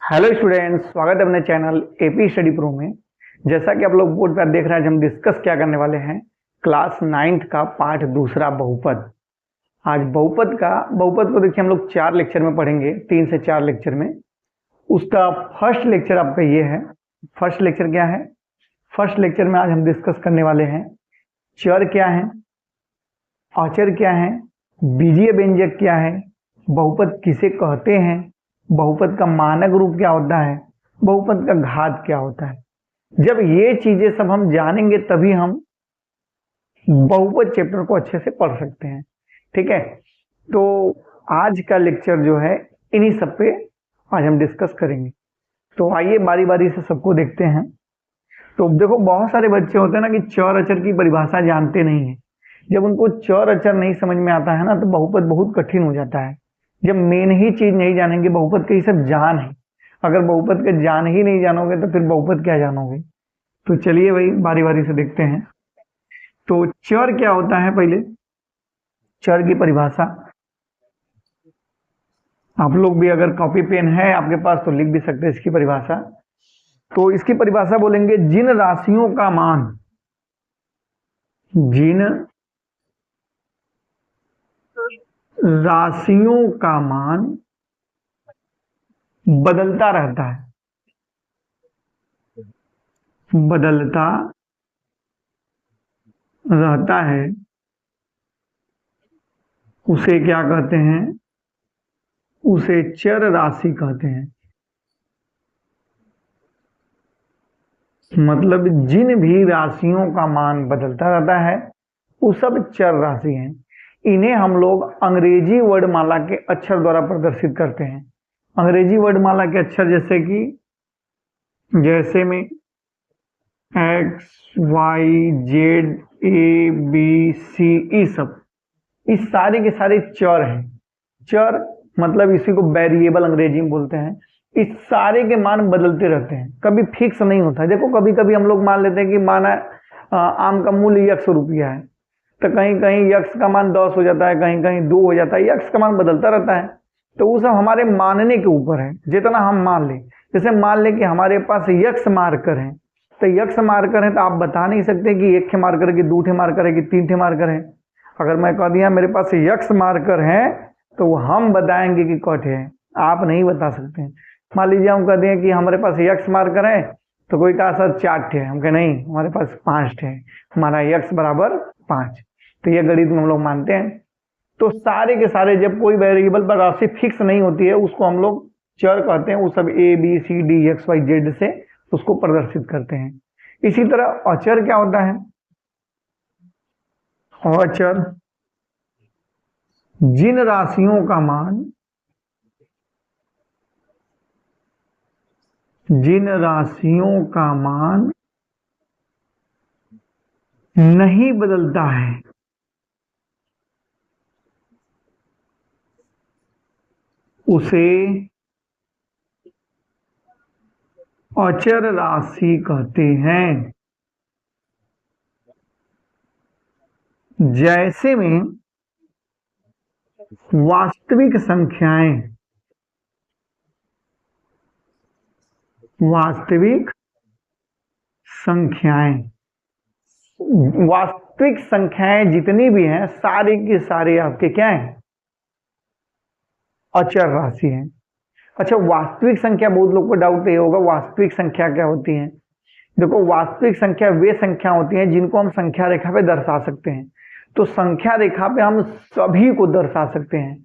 Hello students, स्वागत है अपने चैनल एपी स्टडी प्रो में। जैसा कि आप लोग बोर्ड पर देख रहे हैं, आज हम डिस्कस क्या करने वाले हैं, क्लास 9th का पार्ट दूसरा बहुपद। आज बहुपद को देखिए हम लोग 4 लेक्चर में पढ़ेंगे, 3 से 4 लेक्चर में। उसका फर्स्ट लेक्चर आपका ये है। फर्स्ट लेक्चर क्या है? फर्स्ट लेक्चर में आज हम डिस्कस करने वाले हैं चर क्या है, अचर क्या है, बीजीय व्यंजक क्या है, बहुपद किसे कहते हैं, बहुपद का मानक रूप क्या होता है, बहुपद का घात क्या होता है। जब ये चीजें सब हम जानेंगे तभी हम बहुपद चैप्टर को अच्छे से पढ़ सकते हैं। ठीक है, तो आज का लेक्चर जो है इन्हीं सब पे आज हम डिस्कस करेंगे। तो आइए बारी बारी से सबको देखते हैं। तो देखो, बहुत सारे बच्चे होते हैं ना कि चर अचर की परिभाषा जानते नहीं है। जब उनको चर अचर नहीं समझ में आता है ना, तो बहुपद बहुत कठिन हो जाता है। जब मेन ही चीज नहीं जानेंगे, बहुपद के ये सब जान है, अगर बहुपद के जान ही नहीं जानोगे तो फिर बहुपद क्या जानोगे। तो चलिए भाई बारी बारी से देखते हैं। तो चर क्या होता है, पहले चर की परिभाषा आप लोग भी अगर कॉपी पेन है आपके पास तो लिख भी सकते हैं इसकी परिभाषा। तो इसकी परिभाषा बोलेंगे, जिन राशियों का मान, जिन राशियों का मान बदलता रहता है, बदलता रहता है, उसे क्या कहते हैं? उसे चर राशि कहते हैं। मतलब जिन भी राशियों का मान बदलता रहता है वो सब चर राशि हैं। इन्हें हम लोग अंग्रेजी वर्णमाला के अक्षर द्वारा प्रदर्शित करते हैं। अंग्रेजी वर्णमाला के अक्षर जैसे में X Y Z A B C, E सब, इस सारे के सारे चर हैं। चर मतलब इसी को वेरिएबल अंग्रेजी में बोलते हैं। इस सारे के मान बदलते रहते हैं, कभी फिक्स नहीं होता। देखो, कभी कभी हम लोग मान लेते हैं कि माना आम का मूल्य 100 रुपया है, तो कहीं कहीं यक्स का मान 10 हो जाता है, कहीं कहीं 2 हो जाता है। यक्स का मान बदलता रहता है। तो वो सब हमारे मानने के ऊपर है, जितना हम मान लें। जैसे मान लें कि हमारे पास यक्स मार्कर है, तो यक्स मार्कर है तो आप बता नहीं सकते कि 1 ठे मार्कर है कि 2 ठे मार्कर है कि 3 ठे मार्कर है। अगर मैं कह दिया मेरे पास यक्स मार्कर है तो हम बताएंगे कि कौटे है, आप नहीं बता सकते हैं। मान लीजिए हम कह दिए कि हमारे पास यक्स मार्कर है, तो कोई कहा सर 4 ठे, हम कहे नहीं हमारे पास 5 ठे, हमारा यक्स बराबर 5। तो ये गणित में हम लोग मानते हैं। तो सारे के सारे जब कोई वेरिएबल पर राशि फिक्स नहीं होती है उसको हम लोग चर कहते हैं। वो सब a B c d x Y z से उसको प्रदर्शित करते हैं। इसी तरह अचर क्या होता है? अचर जिन राशियों का मान, जिन राशियों का मान नहीं बदलता है उसे अचर राशि कहते हैं। जैसे में वास्तविक संख्याएं, वास्तविक संख्याएं, वास्तविक संख्याएं जितनी भी हैं सारे के सारे आपके क्या हैं? अचर राशि हैं। अच्छा, वास्तविक संख्या, बहुत लोग को डाउट ये होगा वास्तविक संख्या क्या होती है। देखो, वास्तविक संख्या वे संख्या होती हैं जिनको हम संख्या रेखा पे दर्शा सकते हैं। तो संख्या रेखा पे हम सभी को दर्शा सकते हैं,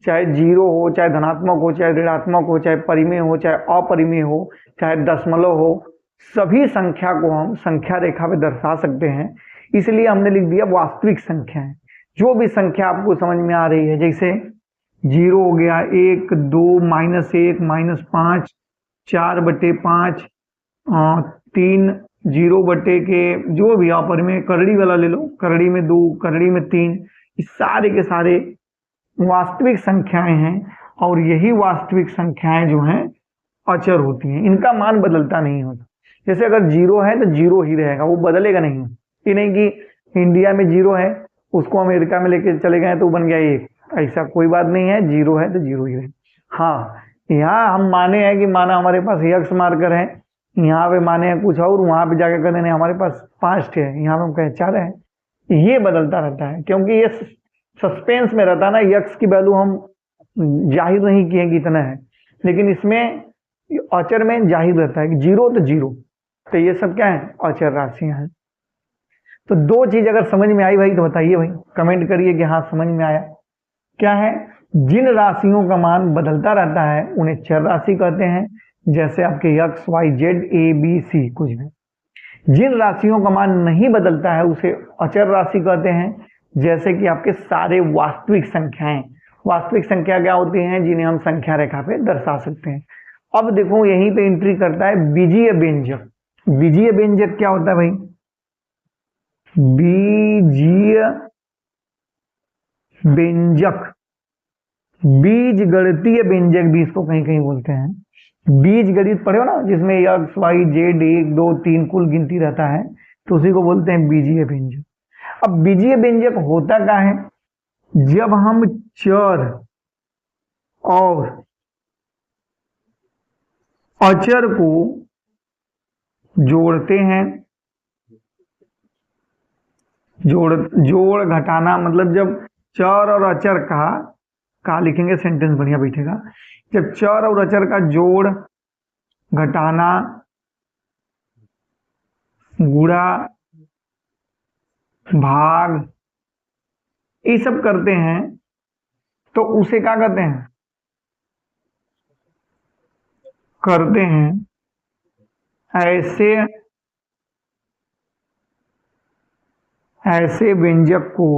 चाहे जीरो हो, चाहे धनात्मक हो, चाहे ऋणात्मक हो, चाहे परिमेय हो, चाहे अपरिमेय हो, चाहे दशमलव हो, सभी संख्या को हम संख्या रेखा पे दर्शा सकते हैं। इसलिए हमने लिख दिया वास्तविक संख्या है। जो भी संख्या आपको समझ में आ रही है, जैसे 0 हो गया, 1 2 -1 -5 4/5 3 0 बटे के, जो भी अपरिमेय, करड़ी वाला ले लो, करड़ी में 2 करड़ी में 3, इस सारे के सारे वास्तविक संख्याएं हैं। और यही वास्तविक संख्याएं जो हैं अचर होती हैं, इनका मान बदलता नहीं होता। जैसे अगर 0 है तो 0 ही रहेगा, वो बदलेगा नहीं। ये नहीं कि इंडिया में 0 है, उसको अमेरिका में लेके चले गए तो बन गया 1, ऐसा कोई बात नहीं है। 0 है तो 0 ही रहेगा। हाँ, यहाँ हम माने हैं कि माना हमारे पास यक्स मार्कर है, यहाँ पे माने हैं कुछ और, वहां पे जाकर कहते हैं हमारे पास 5 है, यहाँ पे हम कहें 4 है। ये बदलता रहता है क्योंकि ये सस्पेंस में रहता है ना, यक्स की वैल्यू हम जाहिर नहीं किए कि इतना है, लेकिन इसमें अचर में जाहिर रहता है कि 0 तो 0। तो ये सब क्या है, अचर राशियां हैं। तो दो चीज अगर समझ में आई भाई तो बताइए भाई, कमेंट करिए कि हाँ समझ में आया। क्या है, जिन राशियों का मान बदलता रहता है उन्हें चर राशि कहते हैं, जैसे आपके x Y Z A B c कुछ भी। जिन राशियों का मान नहीं बदलता है उसे अचर राशि कहते हैं, जैसे कि आपके सारे वास्तविक संख्याएं। वास्तविक संख्या क्या होती हैं, जिन्हें हम संख्या रेखा पे दर्शा सकते हैं। अब देखो यहीं पे एंट्री करता है बीजीय व्यंजक। बीजीय व्यंजक क्या होता है भाई, बीजीय व्यंजक, बीज गणितीय व्यंजक भी इसको कहीं कहीं बोलते हैं। बीज गणित पढ़े हो ना, जिसमें एक्स वाई जेड 1 2 3 कुल गिनती रहता है, तो उसी को बोलते हैं बीजीय व्यंजक। अब बीजीय व्यंजक होता क्या है, जब हम चर और अचर को जोड़ते हैं, जोड़ घटाना, मतलब जब चर और अचर का लिखेंगे सेंटेंस बढ़िया बैठेगा। जब चर और अचर का जोड़ घटाना गुणा भाग ये सब करते हैं तो उसे क्या कहते हैं, करते हैं ऐसे व्यंजक को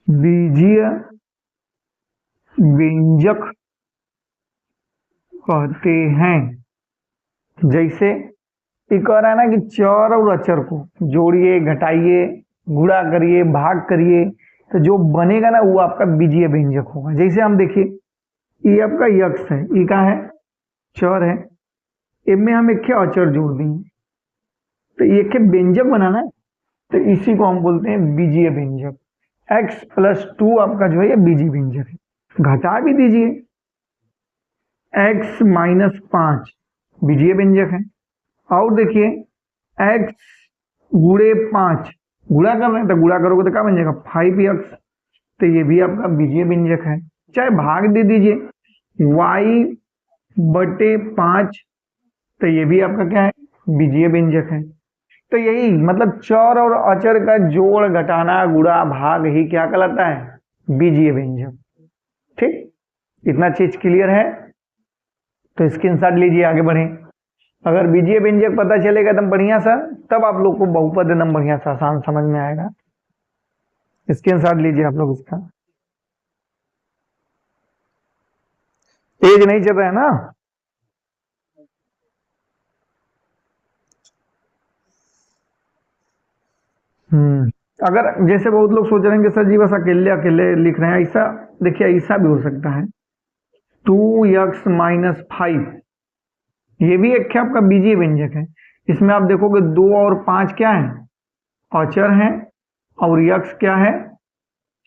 बीजीय व्यंजक कहते हैं। जैसे ये कह रहा है ना कि चर और अचर को जोड़िए, घटाइए, गुणा करिए, भाग करिए, तो जो बनेगा ना वो आपका बीजीय व्यंजक होगा। जैसे हम देखिए ये आपका यक्स है, ये क्या है, चर है, इनमें हम एक अचर जोड़ देंगे तो एक व्यंजक बनाना है, तो इसी को हम बोलते हैं बीजीय व्यंजक। x + 2 आपका जो है ये बीजीय व्यंजक है। घटा भी दीजिए, x - 5 बीजीय व्यंजक है। और देखिए x × 5 गुणा कर रहे हैं, तो गुणा करोगे तो क्या बन जाएगा 5x, तो ये भी आपका बीजीय व्यंजक है। चाहे भाग दे दीजिए y/5, तो ये भी आपका क्या है, बीजीय व्यंजक है। तो यही मतलब चर और अचर का जोड़ घटाना गुणा भाग ही क्या कहलाता है, बीजीय व्यंजक। ठीक, इतना चीज क्लियर है तो स्क्रीनशॉट लीजिए, आगे बढ़े। अगर बीजीय व्यंजक पता चलेगा एकदम बढ़िया सा, तब आप लोग को बहुपद एकदम बढ़िया सा आसान समझ में आएगा। स्क्रीनशॉट लीजिए आप लोग इसका। तेज नहीं चल रहा है ना, अगर जैसे बहुत लोग सोच रहे हैं कि सर जी बस अकेले अकेले लिख रहे हैं, ऐसा देखिए ऐसा भी हो सकता है। 2x - 5 ये भी एक आपका बीजीय व्यंजक है। इसमें आप देखोगे 2 और 5 क्या है, अचर है, और x क्या है,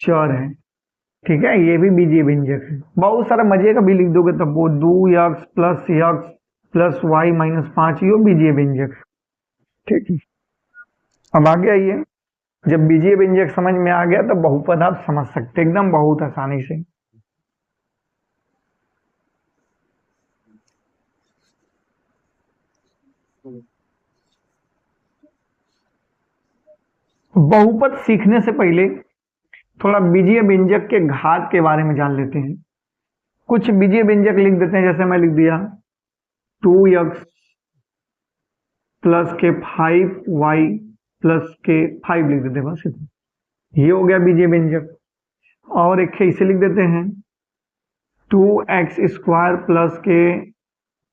चर है। ठीक है, ये भी बीजीय व्यंजक है। बहुत सारा मजे का भी लिख दोगे तब वो 2x + x + y - 5 ये बीजीय व्यंजक है। ठीक है, अब आगे आइए। जब बीजीय व्यंजक समझ में आ गया तो बहुपद आप समझ सकते एकदम बहुत आसानी से। बहुपद सीखने से पहले थोड़ा बीजीय व्यंजक के घात के बारे में जान लेते हैं। कुछ बीजीय व्यंजक लिख देते हैं, जैसे मैं लिख दिया 2x + 5y + 5 लिख देते हैं, बस इतना। ये हो गया बीजीय व्यंजक। और एक इसे लिख देते हैं 2x² +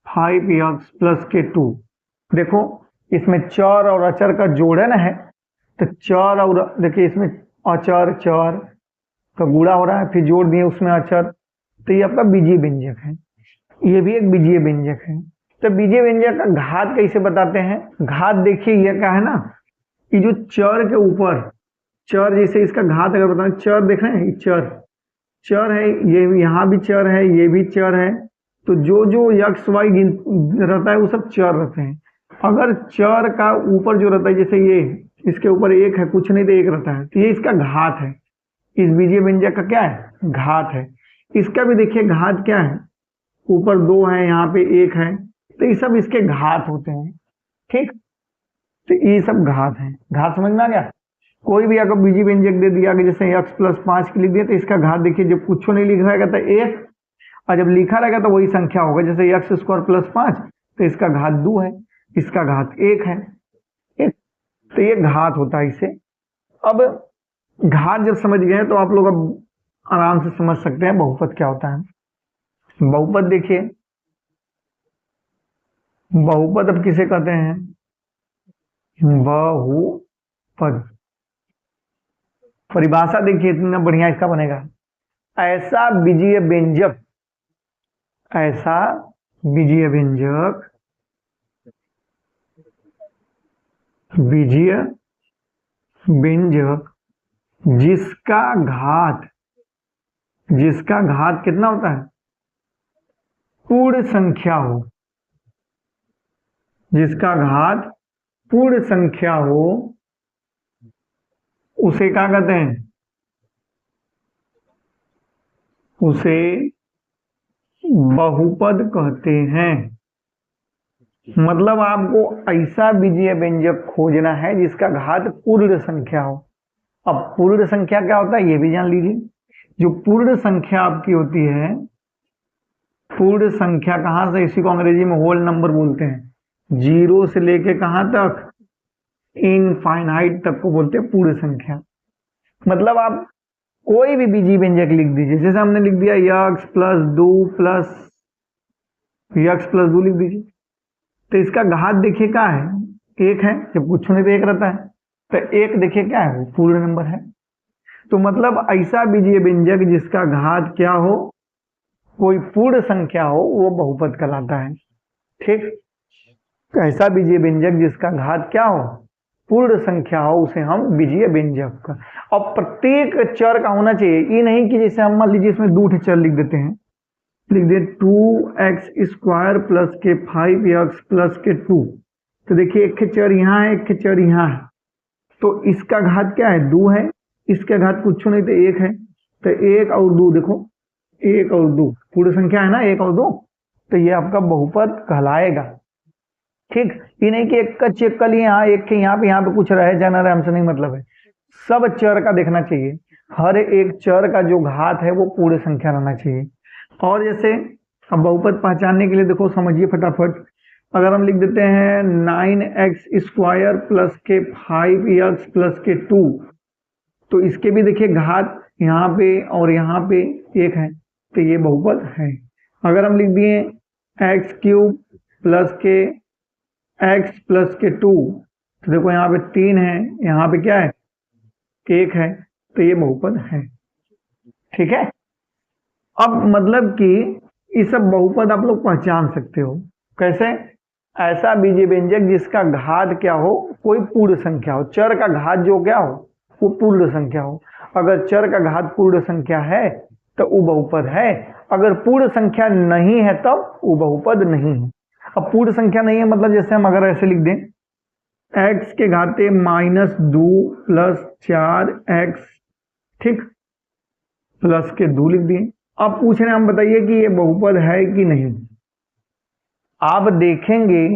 5x + 2। देखो इसमें चर और अचर का जोड़ है ना, है तो चर और देखिए इसमें अचर चर का गुणा हो रहा है, फिर जोड़ दिए उसमें अचर, तो ये आपका बीजीय व्यंजक है। ये भी एक बीजीय व्यंजक है। तो बीजीय व्यंजक का घात कैसे बताते हैं, घात देखिए ये क्या है ना, कि जो चर के ऊपर, चर जैसे इसका घात अगर बताएं, चर देख रहे हैं चर, चर है, ये यहाँ भी चर है, ये भी चर है, तो जो जो एक्स वाई रहता है वो सब चर रहते हैं। अगर चर का ऊपर जो रहता है, जैसे ये इसके ऊपर एक है, कुछ नहीं तो एक रहता है, तो ये इसका घात है। इस बीजीय व्यंजक का क्या है? घात है। इसका भी देखिए घात क्या है, ऊपर 2 है, यहाँ पे 1 है, तो ये सब इसके घात होते हैं। ठीक, तो ये सब घात है। घात समझ में आ गया? कोई भी अगर बीजीय व्यंजक दे दिया कि जैसे x + 5 लिख दिया, तो इसका घात देखिए, जब कुछ नहीं लिख रहेगा तो 1, और जब लिखा रहेगा तो वही संख्या होगा। जैसे x² + 5, तो इसका घात 2 है, इसका घात 1 है। ठीक, तो ये घात होता है इसे। अब घात जब समझ गए तो आप लोग अब आराम से समझ सकते हैं बहुपद क्या होता है। बहुपद देखिए, बहुपद अब किसे कहते हैं? बहुपद परिभाषा देखिए, इतना बढ़िया इसका बनेगा। ऐसा बीजीय व्यंजक, ऐसा बीजीय व्यंजक, बीजीय व्यंजक जिसका घात कितना होता है? पूर्ण संख्या हो, जिसका घात पूर्ण संख्या हो, उसे क्या कहते हैं? उसे बहुपद कहते हैं। मतलब आपको ऐसा बीजीय व्यंजक खोजना है जिसका घात पूर्ण संख्या हो। अब पूर्ण संख्या क्या होता है ये भी जान लीजिए। जो पूर्ण संख्या आपकी होती है, पूर्ण संख्या कहां से, इसी को अंग्रेजी में होल नंबर बोलते हैं। 0 से लेके कहां तक? इनफाइनाइट तक को बोलते हैं पूर्ण संख्या। मतलब आप कोई भी बीजीय व्यंजक लिख दीजिए, जैसे हमने लिख दिया x + 2 + x + 2 लिख दीजिए, तो इसका घात देखिए क्या है? 1 है, जब कुछ नहीं तो 1 रहता है, तो 1 देखिए क्या है? वो पूर्ण नंबर है। तो मतलब ऐसा बीजीय व्यंजक जिसका घात क्या हो? कोई पूर्ण संख्या हो, वो बहुपद कहलाता है। ठीक, तो ऐसा बीजीय व्यंजक जिसका घात क्या हो? पूर्ण संख्या हो, उसे हम बीजीय व्यंजक का। और प्रत्येक चर का होना चाहिए, ये नहीं कि जैसे हम मान लीजिए इसमें 2 चर लिख देते हैं, लिख दे 2x² + के 5x + के 2, तो देखिए एक चर यहाँ है, एक चर यहाँ है, तो इसका घात क्या है? 2 है, इसका घात कुछ नहीं तो 1 है, तो 1 और 2, देखो 1 और 2 पूर्ण संख्या है ना, 1 और 2, तो ये आपका बहुपद कहलाएगा। ठीक, ये नहीं कि एक का चेक कर लिए, एक के यहाँ पे कुछ रहे जाना रहे, हमसे नहीं मतलब है। सब चर का देखना चाहिए, हर एक चर का जो घात है वो पूर्ण संख्या रहना चाहिए। और जैसे अब बहुपद पहचानने के लिए देखो, समझिए फटाफट। अगर हम लिख देते हैं 9x² + के 5x + के 2, तो इसके भी देखिए घात यहाँ पे और यहाँ पे 1 है, तो ये बहुपद है। अगर हम लिख दिए x³ + के x + के 2, तो देखो यहाँ पे 3 है, यहाँ पे क्या है? 1 है, तो ये बहुपद है। ठीक है, अब मतलब कि ये सब बहुपद आप लोग पहचान सकते हो। कैसे? ऐसा बीजीय व्यंजक जिसका घात क्या हो? कोई पूर्ण संख्या हो, चर का घात जो क्या हो? वो पूर्ण संख्या हो। अगर चर का घात पूर्ण संख्या है तो वो बहुपद है, अगर पूर्ण संख्या नहीं है तब वो बहुपद नहीं है। अब पूर्ण संख्या नहीं है मतलब जैसे हम अगर ऐसे लिख दें x के घाते -2 + 4x, ठीक, प्लस के 2 लिख दिए। अब पूछ रहे हैं हम, बताइए कि ये बहुपद है कि नहीं। आप देखेंगे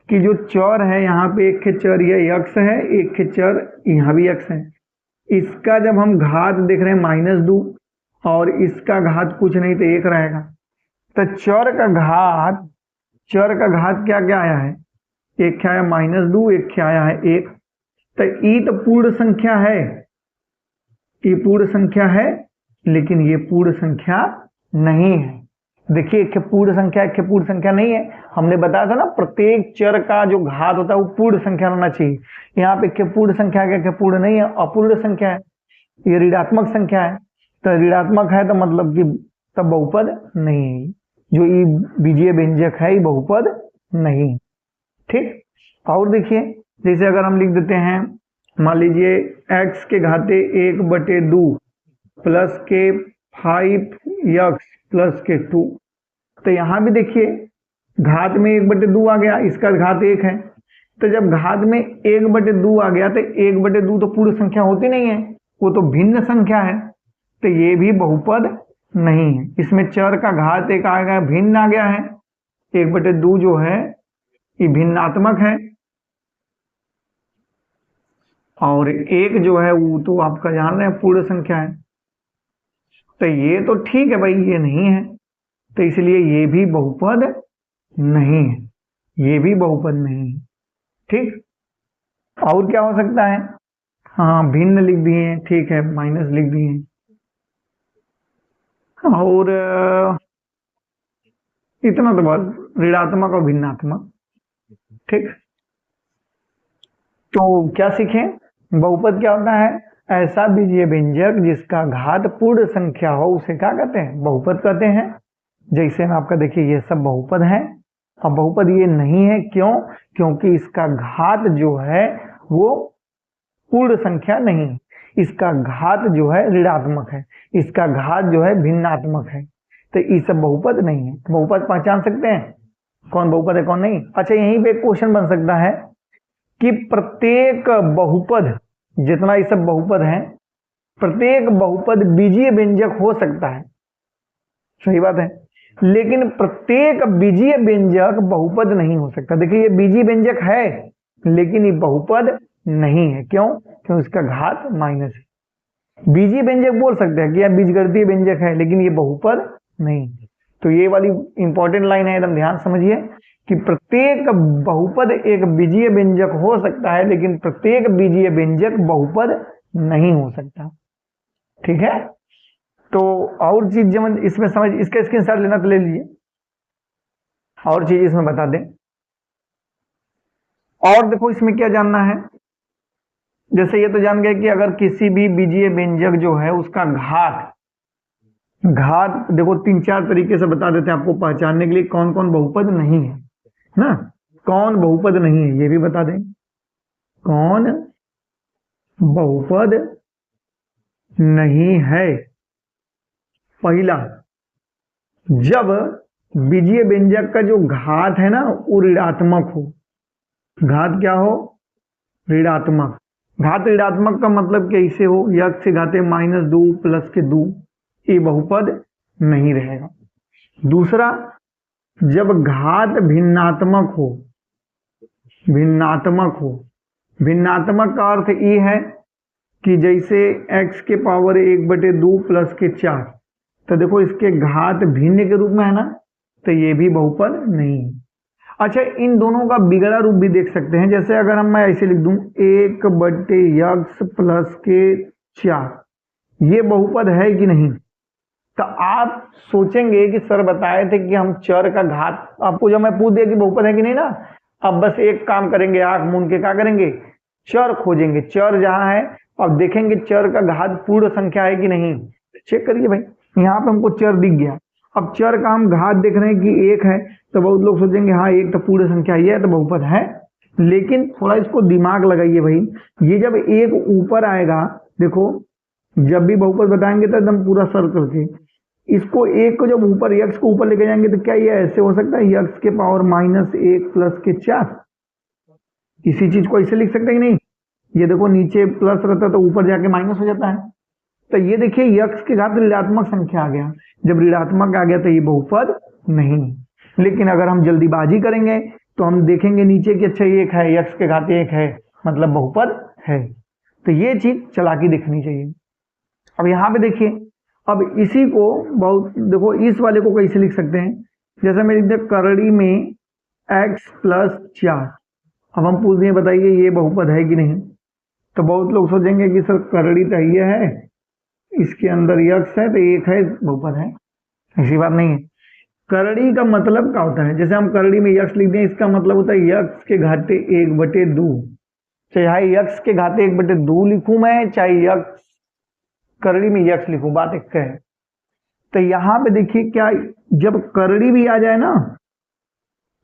कि जो चर है यहाँ पे एक चर ये x है, एक चर यहाँ भी x है, इसका जब हम घात देख रहे हैं -2 और इसका घात कुछ नहीं तो 1 रहेगा, तो चर का घात क्या क्या आया है? एक क्या आया? -2, एक क्या आया है? 1। तो ये तो पूर्ण संख्या है, ये पूर्ण संख्या है, लेकिन ये पूर्ण संख्या नहीं है। देखिए एक पूर्ण संख्या, एक पूर्ण संख्या नहीं है। हमने बताया था ना, प्रत्येक चर का जो घात होता है वो पूर्ण संख्या होना चाहिए। यहाँ पे एक पूर्ण संख्या है, पूर्ण नहीं है, अपूर्ण संख्या है, ये ऋणात्मक संख्या है। तो ऋणात्मक है तो मतलब कि तब बहुपद नहीं है, जो ये बीजीय व्यंजक है ये बहुपद नहीं। ठीक, और देखिए जैसे अगर हम लिख देते हैं, मान लीजिए x के घाते 1/2 प्लस के 5x प्लस के 2। तो यहां भी देखिए घात में 1/2 आ गया, इसका घात 1 है। तो जब घात में 1/2 आ गया तो 1/2 तो पूर्ण संख्या होती नहीं है, वो तो भिन्न संख्या है, तो ये भी बहुपद नहीं है। इसमें चर का घात 1 आ गया, भिन्न आ गया है। 1/2 जो है ये भिन्नात्मक है, और 1 जो है वो तो आपका जान रहे हैं पूर्ण संख्या है। तो ये तो ठीक है भाई, ये नहीं है, तो इसलिए ये भी बहुपद नहीं है, ये भी बहुपद नहीं है। ठीक, और क्या हो सकता है? हाँ, भिन्न लिख दिए, ठीक है, माइनस लिख दिए। और इतना तो बस, ऋणात्मक और भिन्नात्मक। ठीक, तो क्या सीखें? बहुपद क्या होता है? ऐसा बीजीय व्यंजक जिसका घात पूर्ण संख्या हो उसे क्या कहते हैं? बहुपद कहते हैं। जैसे में आपका देखिए ये सब बहुपद है, और बहुपद ये नहीं है, क्यों? क्योंकि इसका घात जो है वो पूर्ण संख्या नहीं है, इसका घात जो है ऋणात्मक है, इसका घात जो है भिन्नात्मक है, तो ये सब बहुपद नहीं है। तो बहुपद पहचान सकते हैं कौन बहुपद है कौन नहीं। अच्छा, यहीं पे एक क्वेश्चन बन सकता है कि प्रत्येक बहुपद, जितना ये सब बहुपद है, प्रत्येक बहुपद बीजीय व्यंजक हो सकता है, सही बात है, लेकिन प्रत्येक बीजीय व्यंजक बहुपद नहीं हो सकता। देखिए ये बीजीय व्यंजक है लेकिन ये बहुपद नहीं है, क्यों? क्यों? इसका घात माइनस है। बीजीय व्यंजक बोल सकते हैं कि यह बीजगणितीय व्यंजक है, लेकिन ये बहुपद नहीं। तो ये वाली इंपॉर्टेंट लाइन है, एकदम ध्यान समझिए कि प्रत्येक बहुपद एक बीजीय व्यंजक हो सकता है, लेकिन प्रत्येक बीजीय व्यंजक बहुपद नहीं हो सकता। ठीक है, तो और चीज जब इसमें समझ, इसका स्क्रीनशॉट लेना तो ले लीजिए, और चीज इसमें बता दें। और देखो इसमें क्या जानना है, जैसे ये तो जान गए कि अगर किसी भी बीजीय व्यंजक जो है उसका घात देखो 3-4 तरीके से बता देते हैं आपको पहचानने के लिए कौन कौन बहुपद नहीं है ना। कौन बहुपद नहीं है ये भी बता दें, कौन बहुपद नहीं है। पहला, जब बीजीय व्यंजक का जो घात है ना वो ऋणात्मक हो। घात क्या हो? ऋणात्मक। घात ऋणात्मक का मतलब कैसे हो? यक्ष से घाते -2 प्लस के 2, ये बहुपद नहीं रहेगा। दूसरा, जब घात भिन्नात्मक हो, भिन्नात्मक हो, भिन्नात्मक का अर्थ ये है कि जैसे x के पावर 1/2 प्लस के 4, तो देखो इसके घात भिन्न के रूप में है ना, तो ये भी बहुपद नहीं है। अच्छा, इन दोनों का बिगड़ा रूप भी देख सकते हैं, जैसे अगर मैं ऐसे लिख दूं 1/x प्लस के 4, ये बहुपद है कि नहीं? तो आप सोचेंगे कि सर बताए थे कि हम चर का घात, आपको जब मैं पूछ दिया कि बहुपद है कि नहीं ना, अब बस एक काम करेंगे, आंख मूंद के क्या करेंगे? चर खोजेंगे। चर जहां है अब देखेंगे चर का घात पूर्ण संख्या है कि नहीं, चेक करिए भाई। यहाँ पे हमको चर दिख गया, अब चर का हम घात देख रहे हैं कि 1 है, तो बहुत लोग सोचेंगे हाँ 1 तो पूर्ण संख्या ही है तो बहुपद है। लेकिन थोड़ा इसको दिमाग लगाइए भाई, ये जब 1 ऊपर आएगा, देखो जब भी बहुपद बताएंगे तो एकदम पूरा सर्कल के इसको 1 को जब ऊपर यक्स को ऊपर लेके जाएंगे तो क्या ये ऐसे हो सकता है? यक्स के पावर -1 प्लस के 4, इसी चीज को ऐसे लिख सकते हैं कि नहीं? ये देखो नीचे प्लस रहता है तो ऊपर जाके माइनस हो जाता है, तो ये देखिए यक्स के घात ऋणात्मक संख्या आ गया। जब ऋणात्मक आ गया तो ये बहुपद नहीं। लेकिन अगर हम जल्दीबाजी करेंगे तो हम देखेंगे नीचे कि अच्छा 1 है, यक्स के घात 1 है, मतलब बहुपद है। तो ये चीज चालाकी देखनी चाहिए। अब यहाँ पे देखिए, अब इसी को बहुत देखो, इस वाले को कैसे लिख सकते हैं? जैसे मैं लिख दिया करड़ी में x प्लस 4, अब हम पूछ दिए बताइए ये बहुपद है कि नहीं, तो बहुत लोग सोचेंगे कि सर करड़ी तो ये है, इसके अंदर यक्स है तो 1 है, बहुपद है। ऐसी बात नहीं है। करड़ी का मतलब क्या होता है? जैसे हम करड़ी में यक्स लिख दें, इसका मतलब होता है यक्स के घाते 1/2, चाहे यक्स के घाते 1/2 लिखूं मैं, चाहे यक्स करड़ी में यक्स लिखूं, बात एक है। तो यहां पे देखिए क्या, जब करड़ी भी आ जाए ना,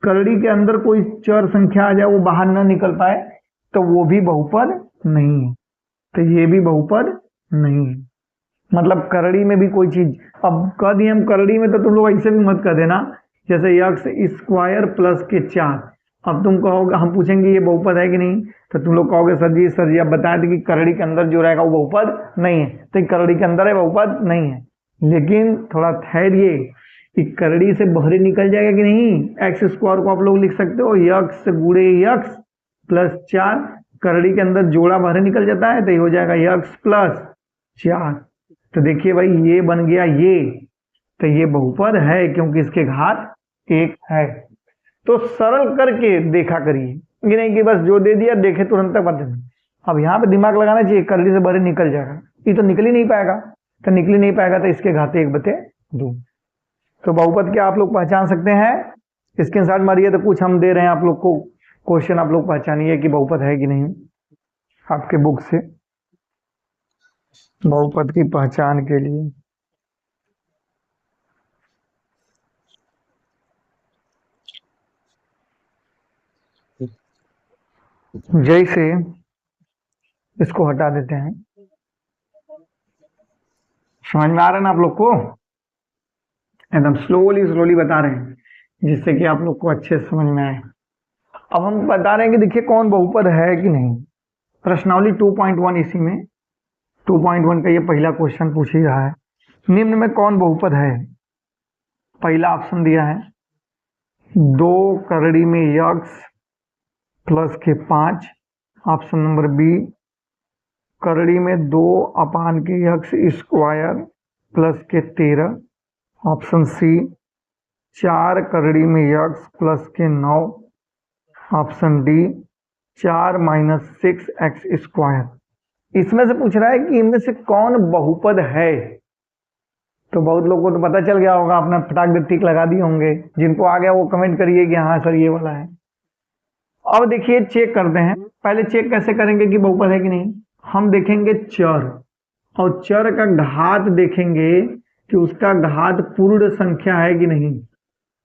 करड़ी के अंदर कोई चर संख्या आ जाए, वो बाहर ना निकल पाए, तो वो भी बहुपद नहीं है, तो ये भी बहुपद नहीं है। मतलब करड़ी में भी कोई चीज, अब कह दिए हम करड़ी में, तो तुम लोग ऐसे भी मत कर देना जैसे यक्स स्क्वायर प्लस के 4। अब तुम कहोगे, हम पूछेंगे ये बहुपद है कि नहीं, तो तुम लोग कहोगे सर जी अब बताए थे कि करड़ी के अंदर जो रहेगा वो बहुपद नहीं है। तो ये करड़ी के अंदर है, बहुपद नहीं है। लेकिन थोड़ा ठहरिए कि करड़ी से बाहर निकल जाएगा कि नहीं। एक्स स्क्वायर को आप लोग लिख सकते हो यक्स गुणे यक्स प्लस 4, करड़ी के अंदर जोड़ा बाहर निकल जाता है तो ये हो जाएगा यक्स प्लस 4। तो देखिए भाई ये बन गया ये, तो ये बहुपद है क्योंकि इसके घात 1 है। तो सरल करके देखा करिए, ये नहीं कि बस जो दे दिया देखे तुरंत तक बता दें। अब यहाँ पे दिमाग लगाना चाहिए, करड़ी से बाहर निकल जाएगा, ये तो निकल ही नहीं पाएगा। तो निकल ही नहीं पाएगा तो इसके घात 1/2। तो बहुपद क्या आप लोग पहचान सकते हैं? स्क्रीनशॉट मारिए, तो कुछ हम दे रहे हैं आप लोग को क्वेश्चन, आप लोग पहचानिए कि बहुपद है कि नहीं आपके बुक से, बहुपद की पहचान के लिए। जैसे इसको हटा देते हैं, समझ में आ रहा है ना आप लोग को? एकदम स्लोली बता रहे हैं जिससे कि आप लोग को अच्छे से समझ में आए। अब हम बता रहे हैं कि देखिए कौन बहुपद है कि नहीं। प्रश्नावली 2.1 इसी में 2.1 का ये पहला क्वेश्चन पूछ ही रहा है, निम्न में कौन बहुपद है। पहला ऑप्शन दिया है 2 करड़ी में यक्स प्लस के 5। ऑप्शन नंबर बी करड़ी में 2 अपान के यक्स स्क्वायर प्लस के 13। ऑप्शन सी 4 करड़ी में यक्स प्लस के 9। Option D 4 minus 6x square. इसमें से पूछ रहा है कि इनमें से कौन बहुपद है। तो बहुत लोगों को तो पता चल गया होगा, आपने फटाक से टिक लगा दिए होंगे। जिनको आ गया वो कमेंट करिए कि हाँ सर ये वाला है। अब देखिए चेक करते हैं, पहले चेक कैसे करेंगे कि बहुपद है कि नहीं। हम देखेंगे चर, और चर का घात देखेंगे कि उसका घात पूर्ण संख्या है कि नहीं।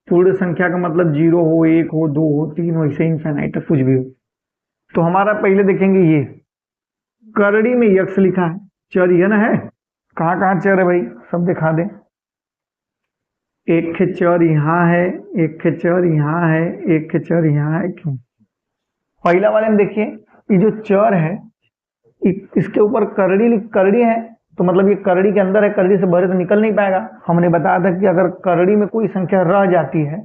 पूर्ण संख्या का मतलब 0 हो, 1 हो, 2 हो, 3 हो, ऐसे इनफिनिट कुछ भी हो। तो हमारा पहले देखेंगे ये करड़ी में यक्स लिखा है, चर ये ना है। कहाँ कहाँ चर है भाई, सब दिखा दे। एक चर यहाँ है, एक चर यहाँ है, एक चर यहाँ है। क्यों? पहला वाले में देखिए ये जो चर है इसके ऊपर करड़ी है, तो मतलब ये करड़ी के अंदर है, करड़ी से बाहर तो निकल नहीं पाएगा। हमने बताया था कि अगर करड़ी में कोई संख्या रह जाती है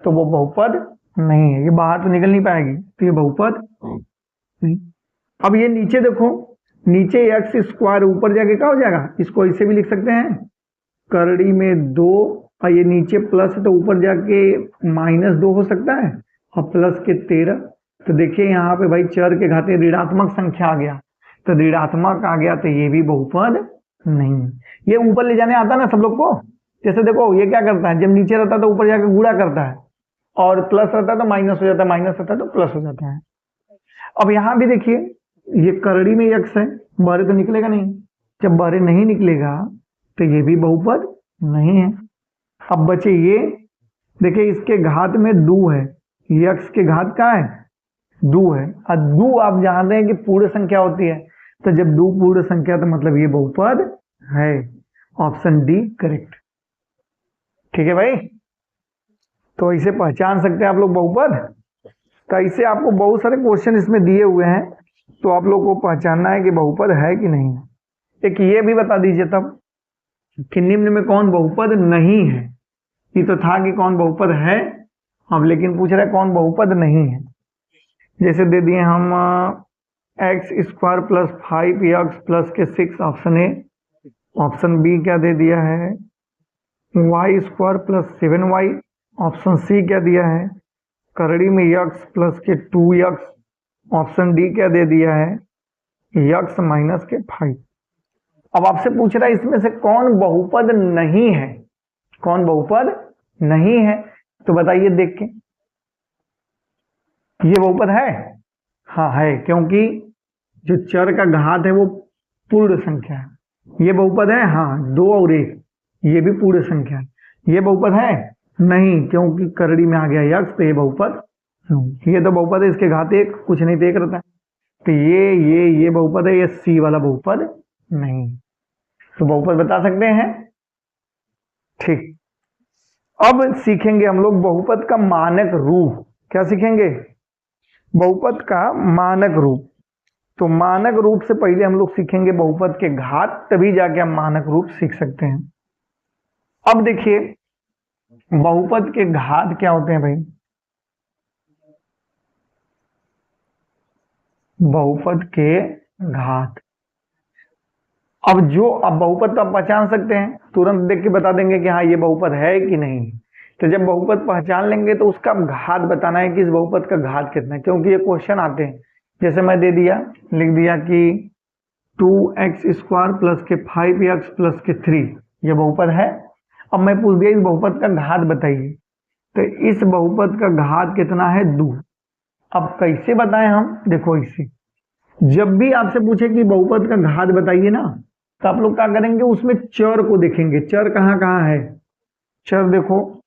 तो वो बहुपद नहीं है, ये बाहर तो निकल नहीं पाएगी, तो ये बहुपद नहीं। अब ये नीचे देखो, नीचे एक्स स्क्वायर, ऊपर जाके क्या हो जाएगा, इसको ऐसे भी लिख सकते हैं करड़ी में 2, और ये नीचे प्लस है तो ऊपर जाके -2 हो सकता है, और प्लस के 13। तो देखिए यहाँ पे भाई चर के घाते ऋणात्मक संख्या आ गया, तो ऋणात्मक आ गया तो ये भी बहुपद नहीं। ये ऊपर ले जाने आता ना सब लोग को। जैसे देखो ये क्या करता है, जब नीचे रहता है तो ऊपर जाके गुणा करता है, और प्लस रहता है तो माइनस हो जाता है, माइनस रहता है तो प्लस हो जाता है। अब यहाँ भी देखिए ये करड़ी में यक्स है, बाहर तो निकलेगा नहीं। जब बाहर नहीं निकलेगा तो ये भी बहुपद नहीं है। अब बचे ये, देखिए इसके घात में 2 है, यक्स के घात क्या है 2 है, और 2 आप जानते हैं कि पूर्ण संख्या होती है, तो जब 2 पूर्ण संख्या तो मतलब ये बहुपद है। Option D correct. ठीक है भाई, तो इसे पहचान सकते हैं आप लोग बहुपद। तो ऐसे आपको बहुत सारे क्वेश्चन इसमें दिए हुए हैं, तो आप लोग को पहचानना है कि बहुपद है कि नहीं। एक ये भी बता दीजिए तब कि निम्न में कौन बहुपद नहीं है। ये तो था कि कौन बहुपद है, अब लेकिन पूछ रहा है कौन बहुपद नहीं है। जैसे दे दिए हम x square plus 5 x plus के 6, ऑप्शन ए। ऑप्शन बी क्या दे दिया है, y square plus 7y। Option c क्या दिया है, करड़ी में यक्स प्लस के 2x। ऑप्शन डी क्या दे दिया है, यक्स माइनस के 5। अब आपसे पूछ रहा है इसमें से कौन बहुपद नहीं है, कौन बहुपद नहीं है। तो बताइए देख के, ये बहुपद है? हाँ है, क्योंकि जो चर का घात है वो पूर्ण संख्या है। ये बहुपद है? हाँ, 2 और 1, ये भी पूर्ण संख्या है। ये बहुपद है? नहीं, क्योंकि करड़ी में आ गया यक्स, तो ये बहुपद नहीं। ये तो बहुपद है, इसके घात 1, कुछ नहीं तो 1 रहता है। तो ये बहुपद है, ये सी वाला बहुपद नहीं। तो बहुपद बता सकते हैं। ठीक, अब सीखेंगे हम लोग बहुपद का मानक रूप। क्या सीखेंगे? बहुपद का मानक रूप। तो मानक रूप से पहले हम लोग सीखेंगे बहुपद के घात, तभी जाके हम मानक रूप सीख सकते हैं। अब देखिए बहुपद के घात क्या होते हैं भाई। बहुपद के घात, अब बहुपद तो आप पहचान सकते हैं, तुरंत देख के बता देंगे कि हाँ ये बहुपद है कि नहीं। तो जब बहुपद पहचान लेंगे तो उसका घात बताना है कि इस बहुपद का घात कितना है, क्योंकि ये क्वेश्चन आते हैं। जैसे मैं दे दिया, लिख दिया कि 2x² प्लस के 5x प्लस के 3 ये बहुपद है। अब मैं पूछ दिया इस बहुपद का घात बताइए, तो इस बहुपद का घात कितना है? 2। अब कैसे बताएं हम? देखो इसे, जब भी आपसे पूछे कि बहुपद का घात बताइए ना, तो आप लोग क्या करेंगे, उसमें चर को देखेंगे। चर कहाँ कहाँ है? चर देखो,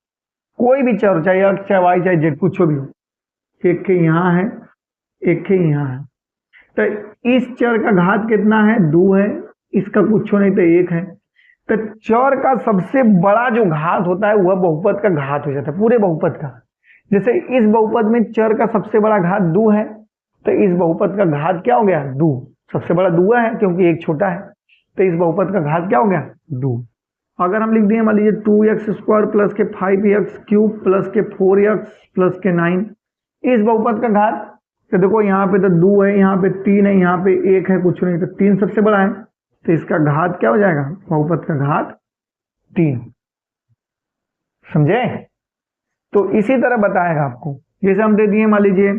कोई भी चर, चाहे x चाहे y चाहे z, कुछ भी हो, एक के यहाँ है, एक के यहाँ है, तो इस चर का घात कितना है? 2 है। इसका कुछ नहीं तो 1 है। तो चर का सबसे बड़ा जो घात होता है वह बहुपद का घात हो जाता है, पूरे बहुपद का। जैसे इस बहुपद में चर का सबसे बड़ा घात 2 है, तो इस बहुपद का घात क्या हो गया? 2। सबसे बड़ा 2 है क्योंकि एक छोटा है, तो इस बहुपद का घात क्या हो गया? 2। अगर हम लिख दिए मान लीजिए 2x² प्लस के 5x³ प्लस के 4x प्लस के 9, इस बहुपद का घात, तो देखो यहाँ पे तो 2 है, यहाँ पे 3 है, यहाँ पे 1 है, कुछ नहीं, तो 3 सबसे बड़ा है, तो इसका घात क्या हो जाएगा? बहुपद का घात 3। समझे? तो इसी तरह बताएगा आपको। जैसे हम दे दिए मान लीजिए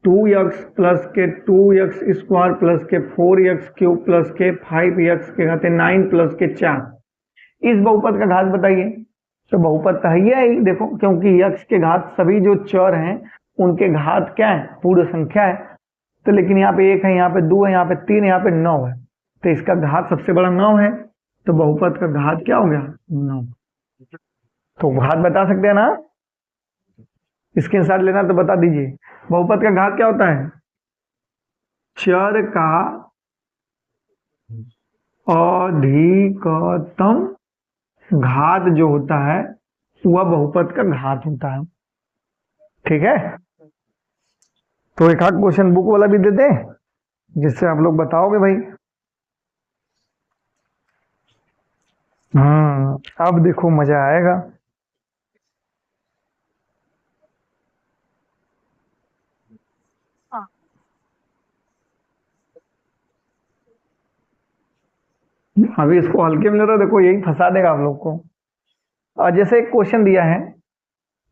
2x प्लस के 2x² प्लस के 4x³ प्लस के 5x के घाते 9 प्लस के 4, इस बहुपद का घात बताइए। तो बहुपद तो है ही, देखो, क्योंकि x के घात सभी जो चर हैं उनके घात क्या है? पूर्ण संख्या है। तो लेकिन यहाँ पे 1 है, यहाँ पे 2 है, यहाँ पे 3 है, यहाँ पे 9 है, तो इसका घात सबसे बड़ा 9 है, तो बहुपद का घात क्या हो गया? 9। तो घात बता सकते हैं ना? स्क्रीनशॉट लेना तो बता दीजिए। बहुपद का घात क्या होता है? चर का अधिकतम घात जो होता है वह बहुपद का घात होता है। ठीक है, तो एक आध क्वेश्चन बुक वाला भी दे दे जिससे आप लोग बताओगे भाई। अब देखो मजा आएगा। अभी इसको हल्के में ले रहा, देखो यही फंसा देगा आप लोग को। और जैसे एक क्वेश्चन दिया है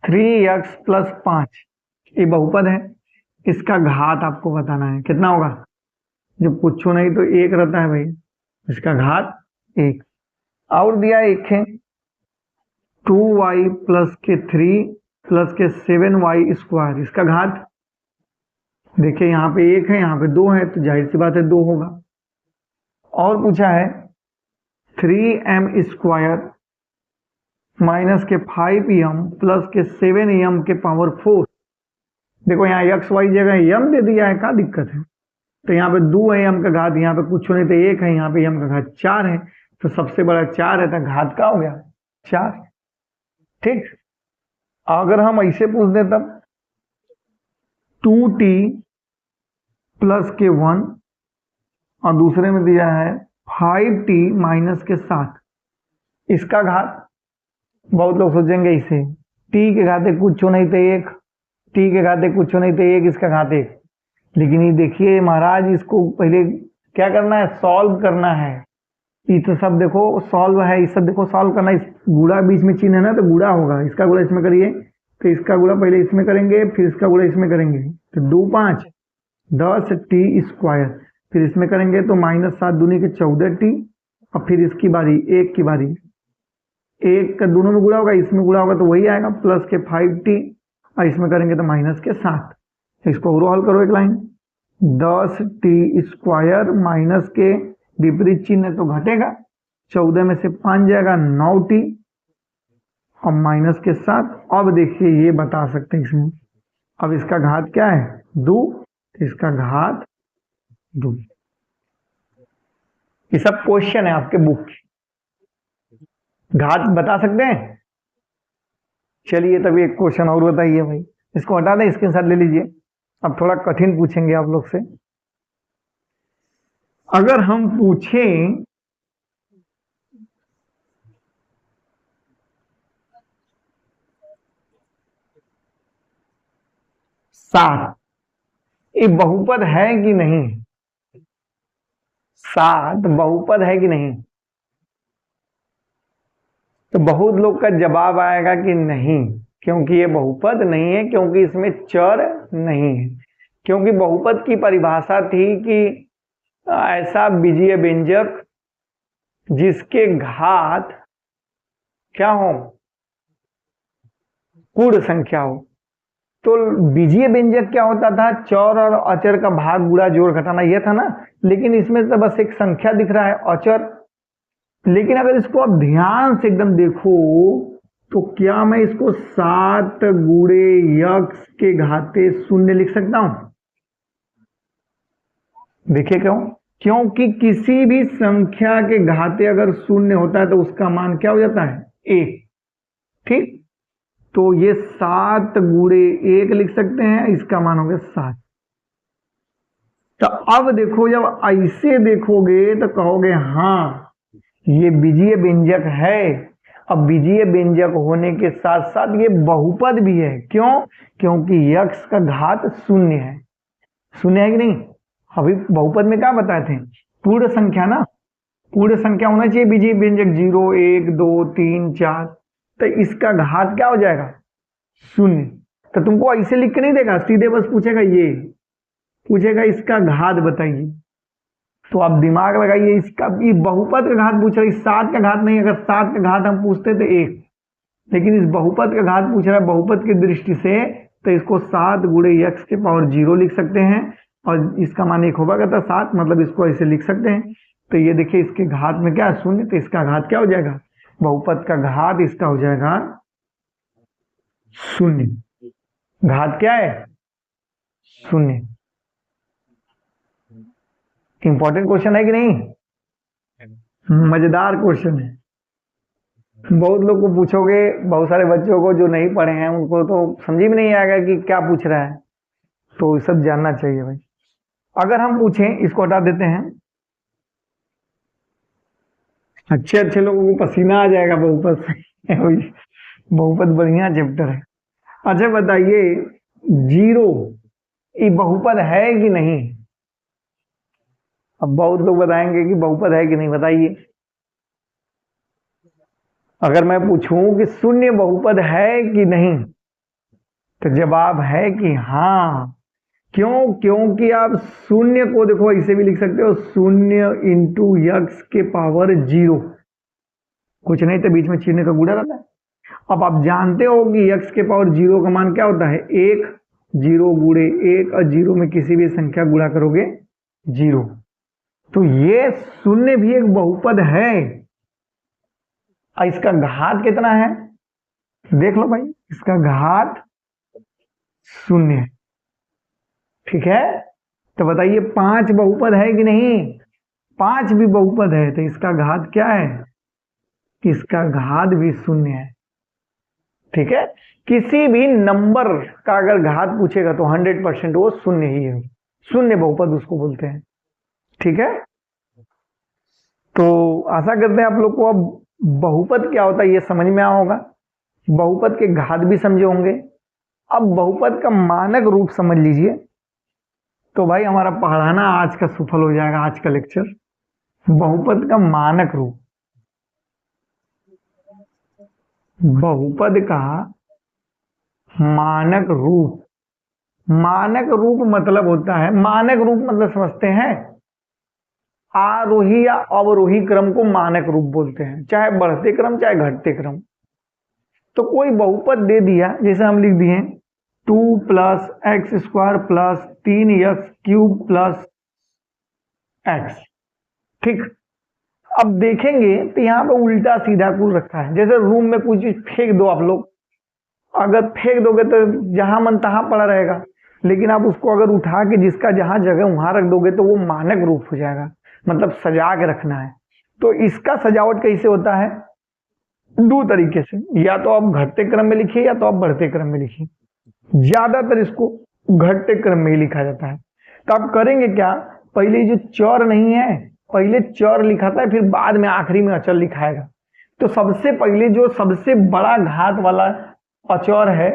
3x प्लस 5, ये बहुपद है, इसका घात आपको बताना है कितना होगा। जब पूछो नहीं तो 1 रहता है भाई, इसका घात 1। और दिया एक है 2y प्लस के 3 प्लस के 7y², इसका घात देखिए यहाँ पे 1 है, यहाँ पे 2 है, तो जाहिर सी बात है 2 होगा। और पूछा है 3m² माइनस के 5m प्लस के 7m के पावर 4। देखो यहाँ x y जगह m दे दिया है, क्या दिक्कत है? तो यहाँ पे 2 है m का घात, यहाँ पे कुछ नहीं तो 1 है, यहाँ पे m का घात 4 है, तो सबसे बड़ा 4 है, तो घात का हो गया 4। ठीक, अगर हम ऐसे पूछ दें तब 2t प्लस के 1 और दूसरे में दिया है 5t माइनस के 7, इसका घात। बहुत लोग सोचेंगे इसे t के घाते कुछ नहीं तो 1, t के घाते कुछ नहीं तो 1, इसका घात 1। लेकिन ये देखिए महाराज, इसको पहले क्या करना है? सॉल्व करना है। ये तो सब देखो सॉल्व है, इस सब देखो सॉल्व करना। इस गुणा बीच में चिन्ह है ना, तो गुणा होगा, इसका गुणा इसमें करिए, तो इसका गुणा पहले इसमें करेंगे, फिर इसका गुणा इसमें करेंगे, तो 2 5 10t², फिर इसमें करेंगे तो -7 दूनी के 14t, और फिर इसकी बारी, 1 की बारी, 1 का दोनों में गुणा होगा, इसमें गुणा होगा तो वही आएगा प्लस के 5t, और इसमें करेंगे तो माइनस के 7। इसको और हल करो एक लाइन, 10t² माइनस के विपरीत चिन्ह तो घटेगा, 14 में से 5 जाएगा 9t, और माइनस के 7। अब देखिए ये बता सकते हैं इसमें, अब इसका घात क्या है? 2, इसका घात 2। ये सब क्वेश्चन है आपके बुक की। घात बता सकते हैं? चलिए तभी एक क्वेश्चन और बताइए भाई, इसको हटा दें, स्क्रीनशॉट ले लीजिए। अब थोड़ा कठिन पूछेंगे आप लोग से। अगर हम पूछें 7, ये बहुपद है कि नहीं? 7 बहुपद है कि नहीं? तो बहुत लोग का जवाब आएगा कि नहीं, क्योंकि ये बहुपद नहीं है, क्योंकि इसमें चर नहीं है। क्योंकि बहुपद की परिभाषा थी कि ऐसा बीजीय व्यंजक जिसके घात क्या हो? पूर्ण संख्या हो। तो बीजीय व्यंजक क्या होता था? चर और अचर का भाग, गुणा, जोड़, घटाना, यह था ना। लेकिन इसमें तो बस एक संख्या दिख रहा है, अचर। लेकिन अगर इसको आप ध्यान से एकदम देखो तो क्या मैं इसको 7 गुणे यक्स के घाते शून्य लिख सकता हूं? देखिए क्यों? क्योंकि किसी भी संख्या के घाते अगर शून्य होता है तो उसका मान क्या हो जाता है? 1। ठीक, तो ये 7 गुणे 1 लिख सकते हैं, इसका मान हो गया 7। तो अब देखो, जब ऐसे देखोगे तो कहोगे हाँ ये बीजीय व्यंजक है। अब बीजीय व्यंजक होने के साथ साथ ये बहुपद भी है। क्यों? क्योंकि यक्स का घात शून्य है। शून्य है कि नहीं? अभी बहुपद में क्या बताए थे? पूर्ण संख्या ना। पूर्ण संख्या होना चाहिए बीजीय व्यंजक, 0, 1, 2, 3, 4। तो इसका घात क्या हो जाएगा? शून्य। तो तुमको ऐसे लिख के नहीं देगा, सीधे बस पूछेगा, ये पूछेगा इसका घात बताइए। तो आप दिमाग लगाइए, इसका ये बहुपद का घात पूछ रहा है, 7 का घात नहीं। अगर 7 का घात हम पूछते तो 1, लेकिन इस बहुपद का घात पूछ रहा है बहुपद की दृष्टि से, तो इसको 7 गुणे x के पावर 0 लिख सकते हैं, और इसका मान 1 होगा तो 7, मतलब इसको ऐसे लिख सकते हैं। तो ये देखिए, इसके घात में क्या है? शून्य। तो इसका घात क्या हो जाएगा? बहुपद का घात इसका हो जाएगा शून्य। घात क्या है? शून्य। इंपॉर्टेंट क्वेश्चन है कि नहीं? मजेदार क्वेश्चन है। बहुत लोग को पूछोगे, बहुत सारे बच्चों को जो नहीं पढ़े हैं उनको तो समझ में नहीं आएगा कि क्या पूछ रहा है। तो सब जानना चाहिए भाई। अगर हम पूछें, इसको हटा देते हैं, अच्छे अच्छे लोगों को पसीना आ जाएगा बहुपद से बहुपद बढ़िया चैप्टर है। अच्छा बताइए, 0 ये बहुपद है कि नहीं? अब बहुत लोग बताएंगे कि बहुपद है कि नहीं, बताइए। अगर मैं पूछूं कि शून्य बहुपद है कि नहीं, तो जवाब है कि हाँ। क्यों? क्योंकि आप शून्य को देखो ऐसे भी लिख सकते हो, 0 इंटू यक्स के पावर 0। कुछ नहीं तो बीच में चिन्ह का गुणा रहता है। अब आप जानते हो कि यक्स के पावर 0 का मान क्या होता है? 1। 0 गुणे 1, और 0 में किसी भी संख्या गुणा करोगे 0। तो ये शून्य भी एक बहुपद है। और इसका घात कितना है? देख लो भाई, इसका घात शून्य है। ठीक है, तो बताइए 5 बहुपद है कि नहीं? 5 भी बहुपद है, तो इसका घात क्या है? इसका घात भी शून्य है। ठीक है, किसी भी नंबर का अगर घात पूछेगा तो 100% वो शून्य ही है। शून्य बहुपद उसको बोलते हैं। ठीक है, तो आशा करते हैं आप लोग को अब बहुपद क्या होता है ये समझ में आया होगा। बहुपद के घात भी समझे होंगे। अब बहुपद का मानक रूप समझ लीजिए, तो भाई हमारा पढ़ाना आज का सफल हो जाएगा, आज का लेक्चर। बहुपद का मानक रूप, बहुपद का मानक रूप। मानक रूप मतलब होता है, मानक रूप मतलब समझते हैं, आरोही या अवरोही क्रम को मानक रूप बोलते हैं, चाहे बढ़ते क्रम चाहे घटते क्रम। तो कोई बहुपद दे दिया, जैसे हम लिख दिए 2 plus x square plus 3x cube plus x। ठीक, अब देखेंगे तो यहाँ पे उल्टा सीधा कुल रखा है। जैसे रूम में कुछ चीज फेंक दो आप लोग, अगर फेंक दोगे तो जहां मन तहां पड़ा रहेगा, लेकिन आप उसको अगर उठा के जिसका जहां जगह वहां रख दोगे तो वो मानक रूप हो जाएगा। मतलब सजा के रखना है। तो इसका सजावट कैसे होता है, दो तरीके से, या तो आप घटते क्रम में लिखिए या तो आप बढ़ते क्रम में लिखिए। ज्यादातर इसको घटते क्रम में ही लिखा जाता है। तो आप करेंगे क्या, पहले जो चर नहीं है, पहले चर लिखाता है, फिर बाद में आखिरी में अचर लिखाएगा। तो सबसे पहले जो सबसे बड़ा घात वाला अचर है,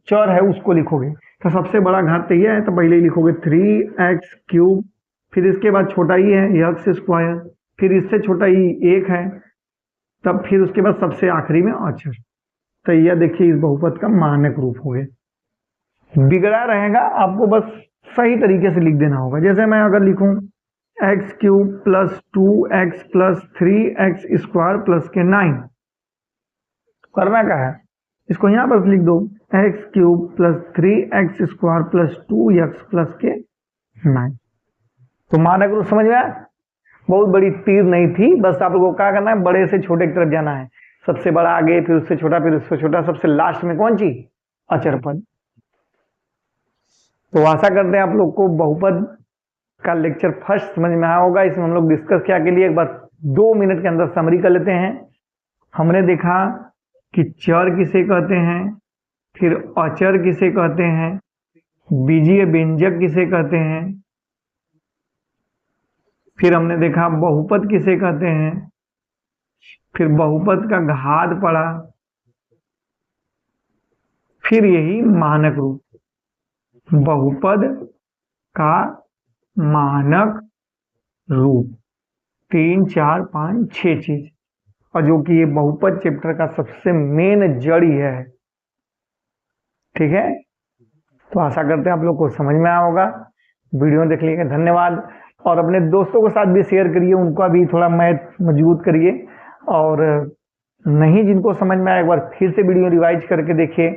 चर है, उसको लिखोगे। तो सबसे बड़ा घात तो यह है, तो पहले ही लिखोगे 3x³, फिर इसके बाद छोटा ही है x², फिर इससे छोटा ही 1 है, तब फिर उसके बाद सबसे आखिरी में अचर। तो यह देखिए इस बहुपद का मानक रूप हो गया। बिगड़ा रहेगा, आपको बस सही तरीके से लिख देना होगा। जैसे मैं अगर लिखूं x³ + 2x + 3x² + 9, करना क्या है, इसको यहां पर लिख दो x³ + 3x² + 2x + 9। तो मानक रूप समझ में आया। बहुत बड़ी तीर नहीं थी, बस आप लोगों को क्या करना है, बड़े से छोटे की तरफ जाना है। सबसे बड़ा आगे, फिर उससे छोटा, फिर उससे छोटा, सबसे लास्ट में कौन सी, अचर पद। तो आशा करते हैं आप लोग को बहुपद का लेक्चर फर्स्ट समझ में आया होगा। इसमें हम लोग डिस्कस क्या के लिए एक बार 2 मिनट के अंदर समरी कर लेते हैं। हमने देखा कि चर किसे कहते हैं, फिर अचर किसे कहते हैं, बीजीय व्यंजक किसे कहते हैं, फिर हमने देखा बहुपद किसे कहते हैं, फिर बहुपद का घात पढ़ा, फिर यही मानक रूप, बहुपद का मानक रूप, 3, 4, 5, 6 चीज, और जो कि ये बहुपद चैप्टर का सबसे मेन जड़ ही है। ठीक है, तो आशा करते हैं आप लोग को समझ में आया होगा। वीडियो देखने के धन्यवाद, और अपने दोस्तों के साथ भी शेयर करिए, उनका भी थोड़ा मैथ मजबूत करिए। और नहीं जिनको समझ में आया, एक बार फिर से वीडियो रिवाइज करके देखिए,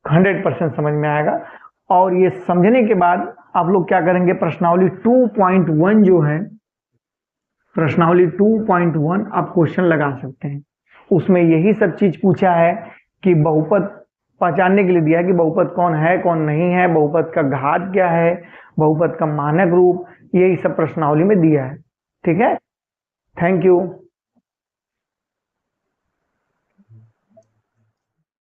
100% समझ में आएगा। और ये समझने के बाद आप लोग क्या करेंगे, प्रश्नावली 2.1 जो है, प्रश्नावली 2.1 आप क्वेश्चन लगा सकते हैं। उसमें यही सब चीज पूछा है कि बहुपद पहचानने के लिए दिया है कि बहुपद कौन है कौन नहीं है, बहुपद का घात क्या है, बहुपद का मानक रूप, यही सब प्रश्नावली में दिया है। ठीक है, थैंक यू।